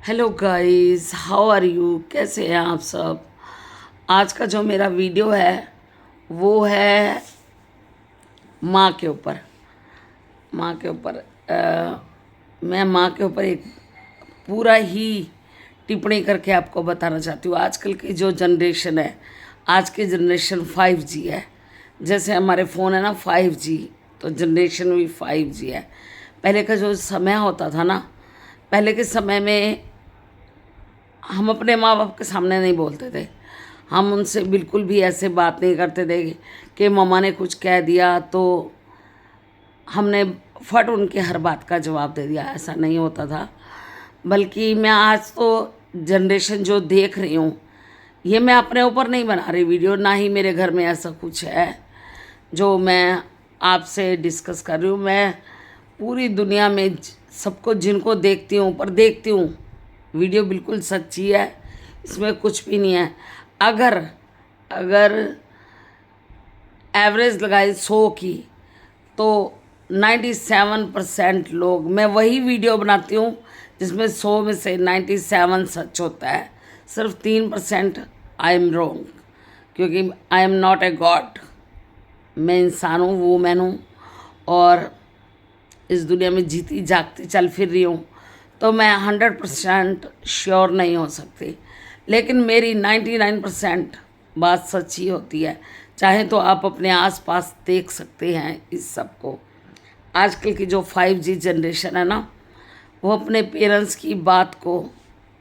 Hello guys, how are you? कैसे हैं आप सब? आज का जो मेरा वीडियो है वो है माँ के ऊपर। माँ के ऊपर मैं माँ के ऊपर एक पूरा ही टिप्पणी करके आपको बताना चाहती हूँ। आजकल की जो जनरेशन है, आज की जनरेशन 5G है। जैसे हमारे फ़ोन है ना 5G, तो जनरेशन भी 5G है। पहले का जो समय होता था ना, पहले के समय में हम अपने माँ बाप के सामने नहीं बोलते थे। हम उनसे बिल्कुल भी ऐसे बात नहीं करते थे कि मम्मा ने कुछ कह दिया तो हमने फट उनके हर बात का जवाब दे दिया। ऐसा नहीं होता था। बल्कि मैं आज तो जनरेशन जो देख रही हूँ, ये मैं अपने ऊपर नहीं बना रही वीडियो, ना ही मेरे घर में ऐसा कुछ है जो मैं आपसे डिस्कस कर रही हूँ। मैं पूरी दुनिया में सबको जिनको देखती हूँ पर देखती हूँ, वीडियो बिल्कुल सच्ची है, इसमें कुछ भी नहीं है। अगर अगर एवरेज लगाई 100 की तो 97% लोग, मैं वही वीडियो बनाती हूँ जिसमें 100 में से 97 सच होता है। सिर्फ 3% आई एम रोंग, क्योंकि I am not a god. मैं इंसान हूँ, वूमेन हूँ, और इस दुनिया में जीती जागती चल फिर रही हूँ, तो मैं 100% श्योर नहीं हो सकती। लेकिन मेरी 99% बात सच्ची होती है। चाहे तो आप अपने आसपास देख सकते हैं इस सब को। आजकल की जो 5G जनरेशन है ना, वो अपने पेरेंट्स की बात को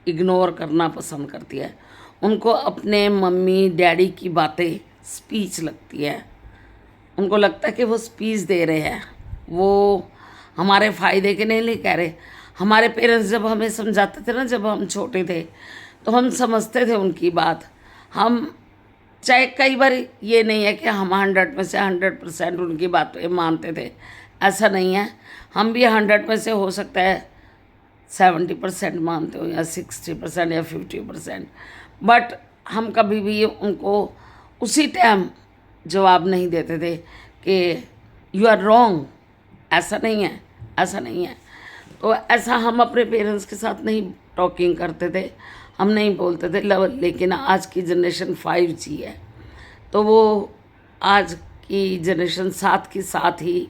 इग्नोर करना पसंद करती है। उनको अपने मम्मी डैडी की बातें स्पीच लगती है। उनको लगता है कि वो स्पीच दे रहे हैं, वो हमारे फ़ायदे के नहीं कह रहे। हमारे पेरेंट्स जब हमें समझाते थे ना, जब हम छोटे थे, तो हम समझते थे उनकी बात। हम चाहे कई बार ये नहीं है कि हम 100 में से 100% उनकी बातें मानते थे, ऐसा नहीं है। हम भी 100 में से हो सकता है 70% मानते हो, या 60% या 50%। बट हम कभी भी उनको उसी टाइम जवाब नहीं देते थे कि यू आर रॉन्ग। ऐसा नहीं है, ऐसा नहीं है। तो ऐसा हम अपने पेरेंट्स के साथ नहीं टॉकिंग करते थे, हम नहीं बोलते थे। लेकिन आज की जनरेशन 5G है, तो वो आज की जनरेशन साथ के साथ ही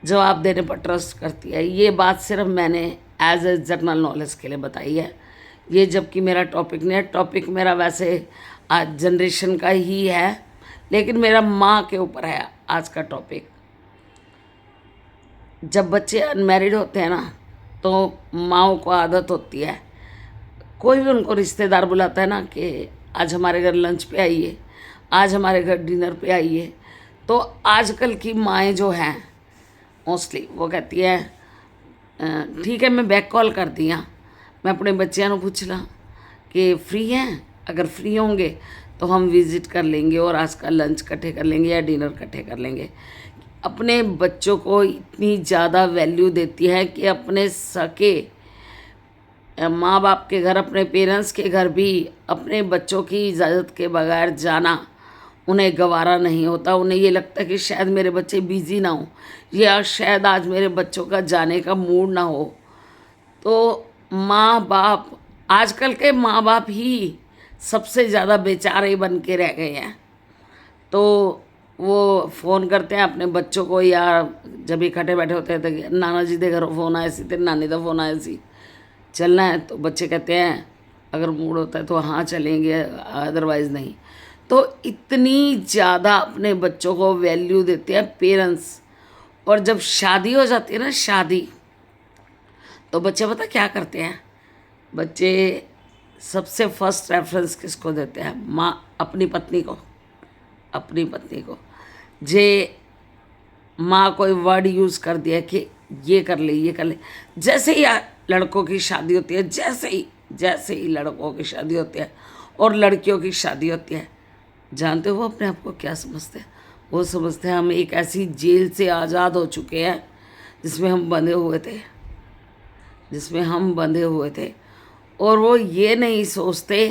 जवाब देने पर ट्रस्ट करती है। ये बात सिर्फ मैंने एज ए जनरल नॉलेज के लिए बताई है, ये जबकि मेरा टॉपिक नहीं है। टॉपिक मेरा वैसे आज जनरेशन का ही है, लेकिन मेरा माँ के ऊपर है आज का टॉपिक। जब बच्चे अनमैरिड होते हैं ना, तो माँओं को आदत होती है, कोई भी उनको रिश्तेदार बुलाता है ना कि आज हमारे घर लंच पे आइए, आज हमारे घर डिनर पे आइए, तो आजकल की माएँ जो हैं मोस्टली वो कहती है ठीक है, मैं बैक कॉल कर दी हाँ, मैं अपने बच्चों को पूछ ला कि फ्री हैं, अगर फ्री होंगे तो हम विज़िट कर लेंगे और आज का लंच इकट्ठे कर लेंगे या डिनर इकट्ठे कर लेंगे। अपने बच्चों को इतनी ज़्यादा वैल्यू देती है कि अपने सके माँ बाप के घर, अपने पेरेंट्स के घर भी अपने बच्चों की इजाज़त के बगैर जाना उन्हें गवारा नहीं होता। उन्हें ये लगता है कि शायद मेरे बच्चे बिज़ी ना हो, या शायद आज मेरे बच्चों का जाने का मूड ना हो। तो माँ बाप, आजकल के माँ बाप ही सबसे ज़्यादा बेचारे बन के रह गए हैं। तो वो फ़ोन करते हैं अपने बच्चों को, या जब इकट्ठे बैठे होते हैं तो नाना जी दे घरों फ़ोन आया सी, तेरे नानी का फ़ोन आया सी, चलना है? तो बच्चे कहते हैं अगर मूड होता है तो हाँ चलेंगे, अदरवाइज़ नहीं। तो इतनी ज़्यादा अपने बच्चों को वैल्यू देते हैं पेरेंट्स। और जब शादी हो जाती है ना, शादी, तो बच्चे पता क्या करते हैं? बच्चे सबसे फर्स्ट रेफरेंस किसको देते हैं? माँ, अपनी पत्नी को। अपनी पत्नी को जे माँ कोई वर्ड यूज़ कर दिया कि ये कर ले, ये कर ले। जैसे ही लड़कों की शादी होती है, जैसे ही लड़कों की शादी होती है और लड़कियों की शादी होती है, जानते हो वो अपने आप को क्या समझते हैं? वो समझते हैं हम एक ऐसी जेल से आज़ाद हो चुके हैं जिसमें हम बंधे हुए थे, जिसमें हम बंधे हुए थे। और वो ये नहीं सोचते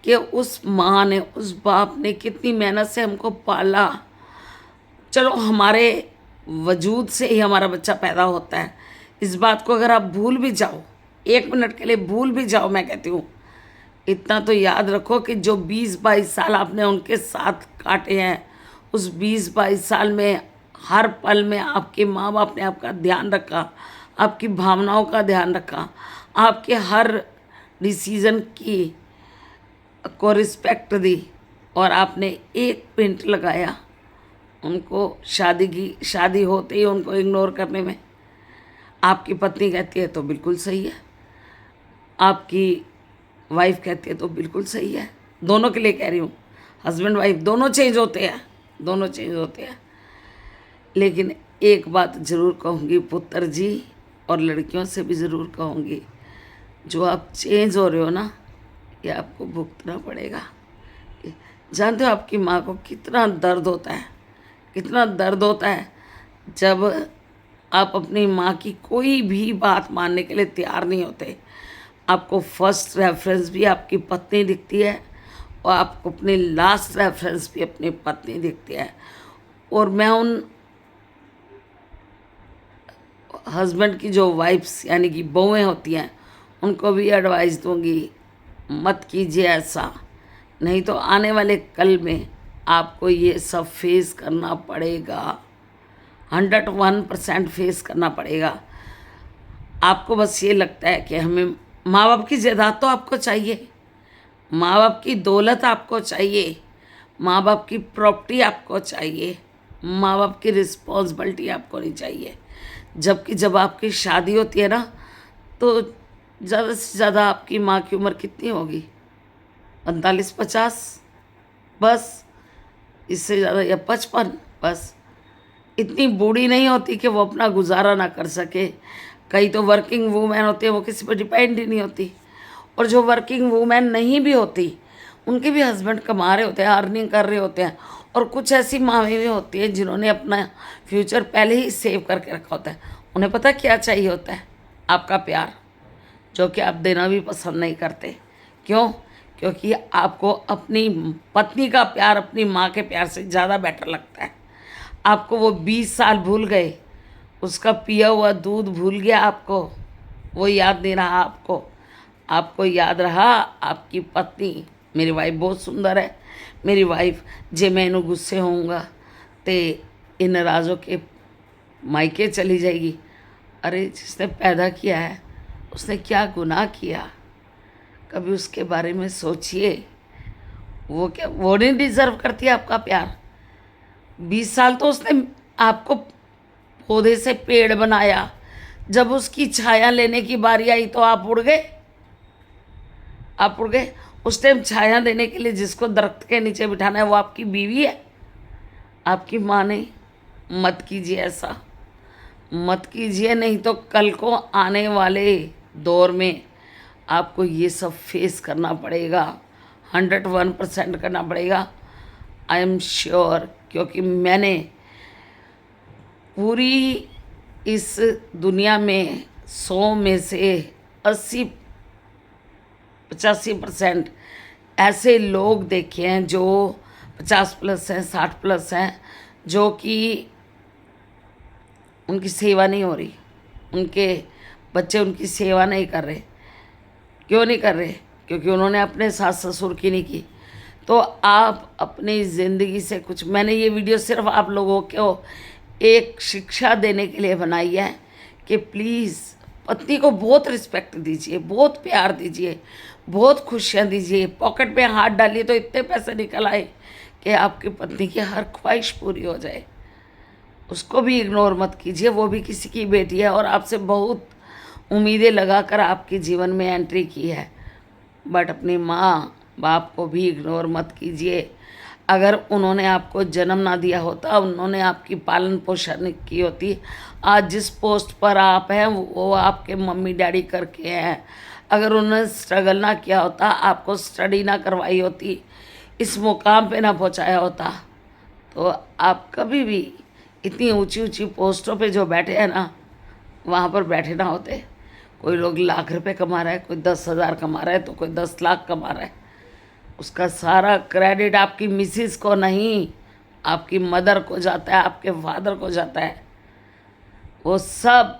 कि उस माँ ने, उस बाप ने कितनी मेहनत से हमको पाला। चलो हमारे वजूद से ही हमारा बच्चा पैदा होता है, इस बात को अगर आप भूल भी जाओ 1 मिनट के लिए भूल भी जाओ, मैं कहती हूँ, इतना तो याद रखो कि जो 20-22 साल आपने उनके साथ काटे हैं, उस 20-22 साल में हर पल में आपके माँ बाप ने आपका ध्यान रखा, आपकी भावनाओं का ध्यान रखा, आपके हर डिसीज़न की को रिस्पेक्ट दी, और आपने एक पिंट लगाया उनको शादी होते ही उनको इग्नोर करने में। आपकी पत्नी कहती है तो बिल्कुल सही है, आपकी वाइफ कहती है तो बिल्कुल सही है, दोनों के लिए कह रही हूँ, हस्बैंड वाइफ दोनों चेंज होते हैं, दोनों चेंज होते हैं। लेकिन एक बात ज़रूर कहूँगी पुत्र जी, और लड़कियों से भी ज़रूर कहूँगी, जो आप चेंज हो रहे हो ना, ये आपको भुगतना पड़ेगा। जानते हो आपकी माँ को कितना दर्द होता है, कितना दर्द होता है जब आप अपनी माँ की कोई भी बात मानने के लिए तैयार नहीं होते। आपको फर्स्ट रेफरेंस भी आपकी पत्नी दिखती है, और आपको अपनी लास्ट रेफरेंस भी अपनी पत्नी दिखती है। और मैं उन हस्बैंड की जो वाइफ्स यानी कि बहुएं होती हैं, उनको भी एडवाइस दूंगी, मत कीजिए ऐसा, नहीं तो आने वाले कल में आपको ये सब फेस करना पड़ेगा, 101% फेस करना पड़ेगा। आपको बस ये लगता है कि हमें माँ बाप की जायदाद तो आपको चाहिए, माँ बाप की दौलत आपको चाहिए, माँ बाप की प्रॉपर्टी आपको चाहिए, माँ बाप की रिस्पॉन्सिबिलिटी आपको नहीं चाहिए। जबकि जब आपकी शादी होती है ना, तो ज़्यादा से ज़्यादा आपकी माँ की उम्र कितनी होगी, 45-50, बस, इससे ज़्यादा, या 55, बस। इतनी बूढ़ी नहीं होती कि वो अपना गुजारा ना कर सके। कई तो वर्किंग वूमेन होती है, वो किसी पर डिपेंड ही नहीं होती। और जो वर्किंग वूमेन नहीं भी होती, उनके भी हस्बैंड कमा रहे होते हैं, अर्निंग कर रहे होते हैं। और कुछ ऐसी माँवें भी होती हैं जिन्होंने अपना फ्यूचर पहले ही सेव करके रखा होता है। उन्हें पता क्या चाहिए होता है, आपका प्यार, जो कि आप देना भी पसंद नहीं करते। क्यों? क्योंकि आपको अपनी पत्नी का प्यार अपनी माँ के प्यार से ज़्यादा बेटर लगता है। आपको वो 20 साल भूल गए, उसका पिया हुआ दूध भूल गया आपको, वो याद नहीं रहा आपको। आपको याद रहा आपकी पत्नी, मेरी वाइफ बहुत सुंदर है, मेरी वाइफ जे मैं इन्हू गुस्से होऊंगा तो इन नाराज़ों के मायके चली जाएगी। अरे जिसने पैदा किया है उसने क्या गुनाह किया, कभी उसके बारे में सोचिए। वो क्या, वो नहीं डिज़र्व करती आपका प्यार? 20 साल तो उसने आपको पौधे से पेड़ बनाया, जब उसकी छाया लेने की बारी आई तो आप उड़ गए, आप उड़ गए। उस टाइम छाया देने के लिए जिसको दरख्त के नीचे बिठाना है वो आपकी बीवी है, आपकी माँ नहीं। मत कीजिए ऐसा, मत कीजिए, नहीं तो कल को आने वाले दौर में आपको ये सब फेस करना पड़ेगा, 101% करना पड़ेगा। आई एम श्योर, क्योंकि मैंने पूरी इस दुनिया में 100 में से 80-85% ऐसे लोग देखे हैं जो 50+ हैं, 60+ हैं, जो कि उनकी सेवा नहीं हो रही, उनके बच्चे उनकी सेवा नहीं कर रहे। क्यों नहीं कर रहे? क्योंकि उन्होंने अपने सास ससुर की नहीं की। तो आप अपनी ज़िंदगी से कुछ, मैंने ये वीडियो सिर्फ आप लोगों को एक शिक्षा देने के लिए बनाई है कि प्लीज़ पत्नी को बहुत रिस्पेक्ट दीजिए, बहुत प्यार दीजिए, बहुत खुशियाँ दीजिए। पॉकेट में हाथ डालिए तो इतने पैसे निकल आए कि आपकी पत्नी की हर ख्वाहिश पूरी हो जाए। उसको भी इग्नोर मत कीजिए, वो भी किसी की बेटी है और आपसे बहुत उम्मीदें लगाकर आपके जीवन में एंट्री की है। बट अपनी माँ बाप को भी इग्नोर मत कीजिए। अगर उन्होंने आपको जन्म ना दिया होता, उन्होंने आपकी पालन पोषण की होती, आज जिस पोस्ट पर आप हैं वो आपके मम्मी डैडी करके हैं। अगर उन्होंने स्ट्रगल ना किया होता, आपको स्टडी ना करवाई होती, इस मुकाम पे ना पहुंचाया होता, तो आप कभी भी इतनी ऊंची ऊंची पोस्टों पे जो बैठे हैं ना, वहाँ पर बैठे ना होते। कोई लोग लाख रुपए कमा रहा है, कोई 10,000 कमा रहा है, तो कोई 10 लाख कमा रहा है। उसका सारा क्रेडिट आपकी मिसिस को नहीं, आपकी मदर को जाता है, आपके फादर को जाता है। वो सब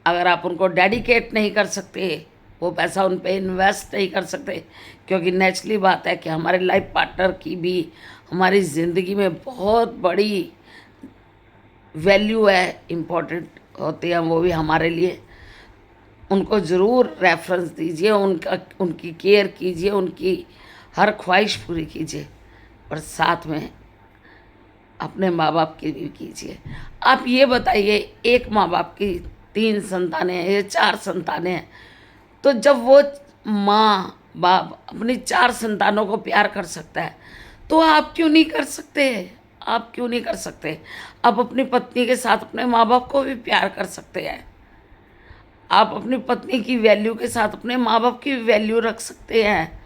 अगर आप उनको डेडिकेट नहीं कर सकते वो पैसा उन पे इन्वेस्ट नहीं कर सकते, क्योंकि नेचुरली बात है कि हमारे लाइफ पार्टनर की भी हमारी ज़िंदगी में बहुत बड़ी वैल्यू है, इम्पोर्टेंट होती है वो भी हमारे लिए। उनको ज़रूर रेफरेंस दीजिए, उनकी केयर कीजिए, उनकी हर ख्वाहिश पूरी कीजिए, और साथ में अपने माँ बाप की भी कीजिए। आप ये बताइए, एक माँ बाप की 3 संतानें हैं या 4 संतानें हैं, तो जब वो माँ बाप अपनी 4 संतानों को प्यार कर सकता है, तो आप क्यों नहीं कर सकते? आप क्यों नहीं कर सकते? आप अपनी पत्नी के साथ अपने माँ बाप को भी प्यार कर सकते हैं। आप अपनी पत्नी की वैल्यू के साथ अपने माँ बाप की वैल्यू रख सकते हैं।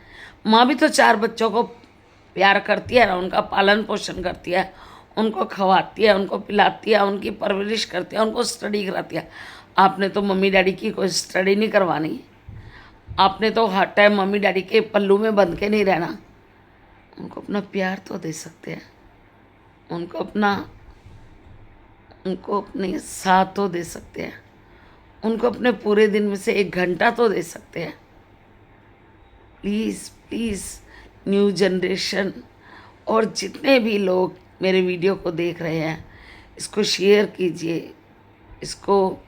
माँ भी तो 4 बच्चों को प्यार करती है ना, उनका पालन पोषण करती है, उनको खवाती है, उनको पिलाती है, उनकी परवरिश करती है, उनको स्टडी कराती है। आपने तो मम्मी डैडी की कोई स्टडी नहीं करवानी, आपने तो हर टाइम मम्मी डैडी के पल्लू में बंध के नहीं रहना। उनको अपना प्यार तो दे सकते हैं, उनको अपने साथ तो दे सकते हैं, उनको अपने पूरे दिन में से 1 घंटा तो दे सकते हैं। प्लीज़ प्लीज़ न्यू जनरेशन और जितने भी लोग मेरे वीडियो को देख रहे हैं, इसको शेयर कीजिए, इसको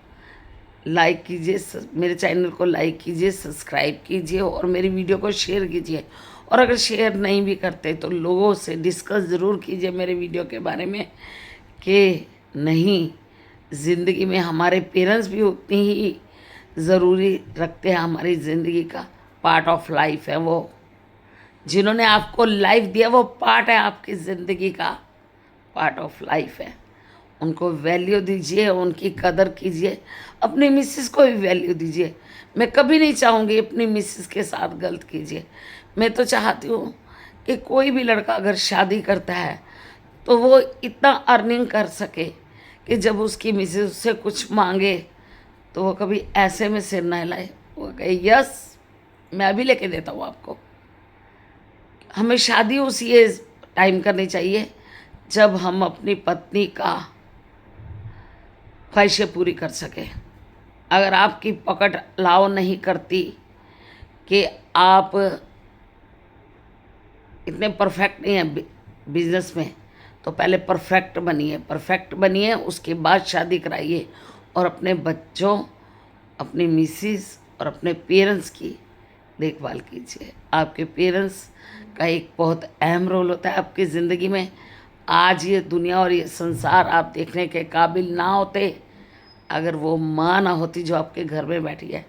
लाइक कीजिए, मेरे चैनल को लाइक कीजिए, सब्सक्राइब कीजिए और मेरी वीडियो को शेयर कीजिए। और अगर शेयर नहीं भी करते तो लोगों से डिस्कस ज़रूर कीजिए मेरे वीडियो के बारे में, कि नहीं, ज़िंदगी में हमारे पेरेंट्स भी उतनी ही ज़रूरी रखते हैं, हमारी ज़िंदगी का पार्ट ऑफ लाइफ है वो। जिन्होंने आपको लाइफ दिया वो पार्ट है, आपकी ज़िंदगी का पार्ट ऑफ लाइफ है। उनको वैल्यू दीजिए, उनकी कदर कीजिए, अपनी मिसेस को भी वैल्यू दीजिए। मैं कभी नहीं चाहूँगी अपनी मिसेस के साथ गलत कीजिए। मैं तो चाहती हूँ कि कोई भी लड़का अगर शादी करता है तो वो इतना अर्निंग कर सके कि जब उसकी मिसेस उससे कुछ मांगे तो वो कभी ऐसे में सिर न हिलाए, वो कहे यस मैं अभी लेके देता हूँ आपको। हमें शादी उसी एज टाइम करनी चाहिए जब हम अपनी पत्नी का ख्वाहिशें पूरी कर सकें। अगर आपकी पकड़ लाओ नहीं करती कि आप इतने परफेक्ट नहीं हैं बिजनेस में, तो पहले परफेक्ट बनिए, उसके बाद शादी कराइए और अपने बच्चों, अपनी मिसेस और अपने पेरेंट्स की देखभाल कीजिए। आपके पेरेंट्स का एक बहुत अहम रोल होता है आपकी ज़िंदगी में। आज ये दुनिया और ये संसार आप देखने के काबिल ना होते अगर वो माँ ना होती जो आपके घर में बैठी है,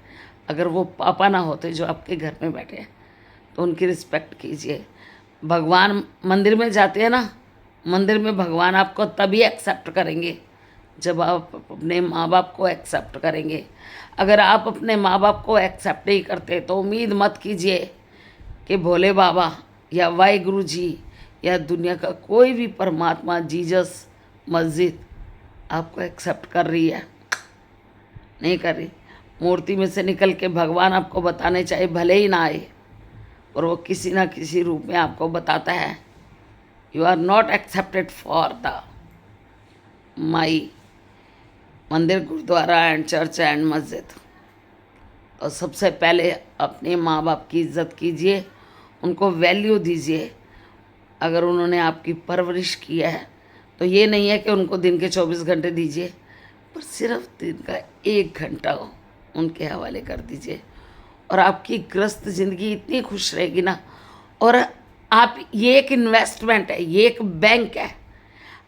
अगर वो पापा ना होते जो आपके घर में बैठे हैं, तो उनकी रिस्पेक्ट कीजिए। भगवान मंदिर में जाते हैं ना, मंदिर में भगवान आपको तभी एक्सेप्ट करेंगे जब आप अपने माँ बाप को एक्सेप्ट करेंगे। अगर आप अपने माँ बाप को एक्सेप्ट नहीं करते तो उम्मीद मत कीजिए कि भोले बाबा या वाहिगुरु जी या दुनिया का कोई भी परमात्मा, जीसस, मस्जिद आपको एक्सेप्ट कर रही है। नहीं कर रही। मूर्ति में से निकल के भगवान आपको बताने चाहे भले ही ना आए, और वो किसी ना किसी रूप में आपको बताता है you are not accepted for the my mandir, gurdwara and church and मस्जिद। तो सबसे पहले अपने माँ बाप की इज़्ज़त कीजिए, उनको वैल्यू दीजिए। अगर उन्होंने आपकी परवरिश किया है तो ये नहीं है कि उनको दिन के 24 घंटे दीजिए, पर सिर्फ दिन का 1 घंटा उनके हवाले कर दीजिए, और आपकी ग्रस्त ज़िंदगी इतनी खुश रहेगी ना। और आप, ये एक इन्वेस्टमेंट है, ये एक बैंक है।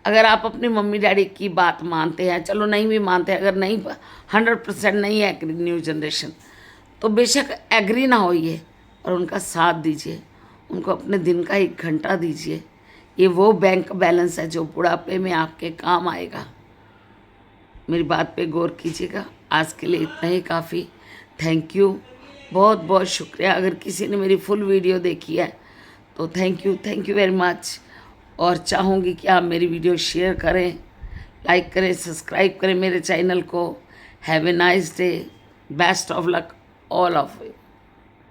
अगर आप अपनी मम्मी डैडी की बात मानते हैं, चलो नहीं भी मानते, अगर नहीं 100% नहीं है न्यू जनरेशन, तो बेशक एग्री ना होइए और उनका साथ दीजिए, उनको अपने दिन का 1 घंटा दीजिए। ये वो बैंक बैलेंस है जो बुढ़ापे में आपके काम आएगा। मेरी बात पे गौर कीजिएगा। आज के लिए इतना ही काफ़ी। थैंक यू, बहुत बहुत शुक्रिया। अगर किसी ने मेरी फुल वीडियो देखी है तो थैंक यू वेरी मच। और चाहूँगी कि आप मेरी वीडियो शेयर करें, लाइक करें, सब्सक्राइब करें मेरे चैनल को। Have a nice day, best of luck all of you.